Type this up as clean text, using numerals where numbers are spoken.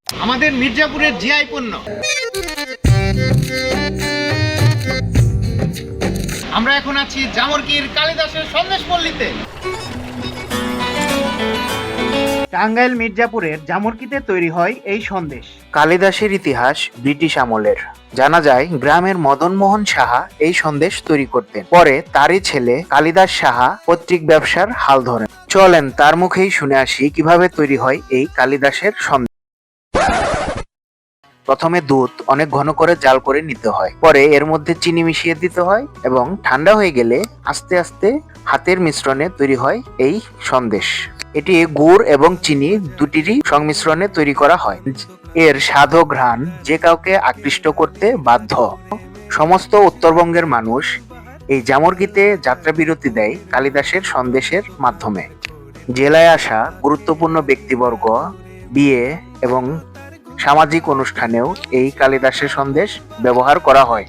আমাদের মির্জাপুরের জিআই পণ্য। আমরা এখন আছি জামরকির কালিদাসের সন্দেশ পল্লীতে। টাঙ্গাইল মির্জাপুরের জামরকিতে তৈরি হয় এই সন্দেশ। কালিদাসের ইতিহাস ব্রিটিশ আমলের। জানা যায় গ্রামের মদন মোহন সাহা এই সন্দেশ তৈরি করতেন। পরে তারই ছেলে কালিদাস সাহা পৈতৃক ব্যবসার হাল ধরেন। চলেন তার মুখেই শুনে আসি কিভাবে তৈরি হয় এই কালিদাসের সন্দেশ। প্রথমে দুধ অনেক ঘন করে জাল করে নিতে হয়, পরে এর মধ্যে চিনি মিশিয়ে দিতে হয় এবং ঠান্ডা হয়ে গেলে আস্তে আস্তে হাতের মিশ্রণে তৈরি হয় এই সন্দেশ। এটি গুড় এবং চিনি দুটিরই সংমিশ্রণে তৈরি করা হয়। এর স্বাদ ও ঘ্রাণ যে কাউকে আকৃষ্ট করতে বাধ্য। সমস্ত উত্তরবঙ্গের মানুষ এই জামরকিতে যাত্রা বিরতি দেয় কালিদাসের সন্দেশের মাধ্যমে। জেলায় আসা গুরুত্বপূর্ণ ব্যক্তিবর্গ, বিয়ে এবং সামাজিক অনুষ্ঠানেও এই কালিদাসের সন্দেশ ব্যবহার করা হয়।